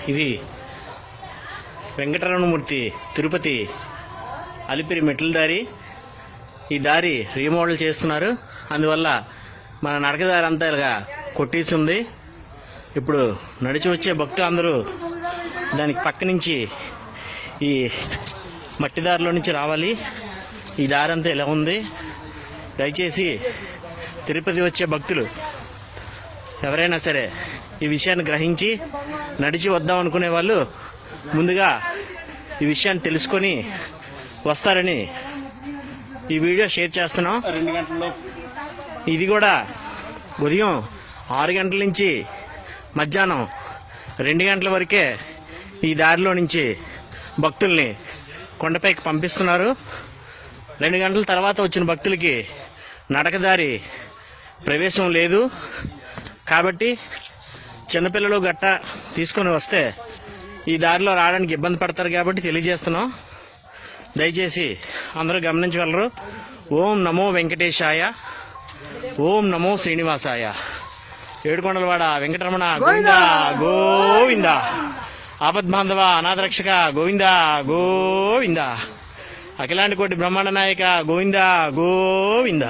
ఇది వెంకటరమణమూర్తి తిరుపతి అలిపిరి మెట్ల దారి. ఈ దారి రీమోడల్ చేస్తున్నారు, అందువల్ల మన నడకదారి అంతా ఇలాగా కొట్టేసి ఉంది. ఇప్పుడు నడిచి వచ్చే భక్తులు అందరూ దానికి పక్క నుంచి ఈ మట్టి దారిలో నుంచి రావాలి. ఈ దారి అంతా ఇలా ఉంది. దయచేసి తిరుపతి వచ్చే భక్తులు ఎవరైనా సరే ఈ విషయాన్ని గ్రహించి నడిచి వద్దాం అనుకునే వాళ్ళు ముందుగా ఈ విషయాన్ని తెలుసుకొని వస్తారని ఈ వీడియో షేర్ చేస్తున్నాం. 2 గంటల్లో ఇది కూడా ఉదయం 6 గంటల నుంచి మధ్యాహ్నం 2 గంటల వరకే ఈ దారిలో నుంచి భక్తుల్ని కొండపైకి పంపిస్తున్నారు. 2 గంటల తర్వాత వచ్చిన భక్తులకి నడకదారి ప్రవేశం లేదు. కాబట్టి చిన్నపిల్లలు గట్ట తీసుకొని వస్తే ఈ దారిలో రావడానికి ఇబ్బంది పడతారు కాబట్టి తెలియజేస్తున్నాం. దయచేసి అందరూ గమనించగలరు. ఓం నమో వెంకటేశాయ, ఓం నమో శ్రీనివాసాయ. ఏడుకొండలవాడ వెంకటరమణ గోవింద గోవింద, ఆపద్బాంధవ అనాథరక్షక గోవింద గోవింద, అఖిలాంటి కోటి బ్రహ్మాండ నాయక గోవింద గోవింద.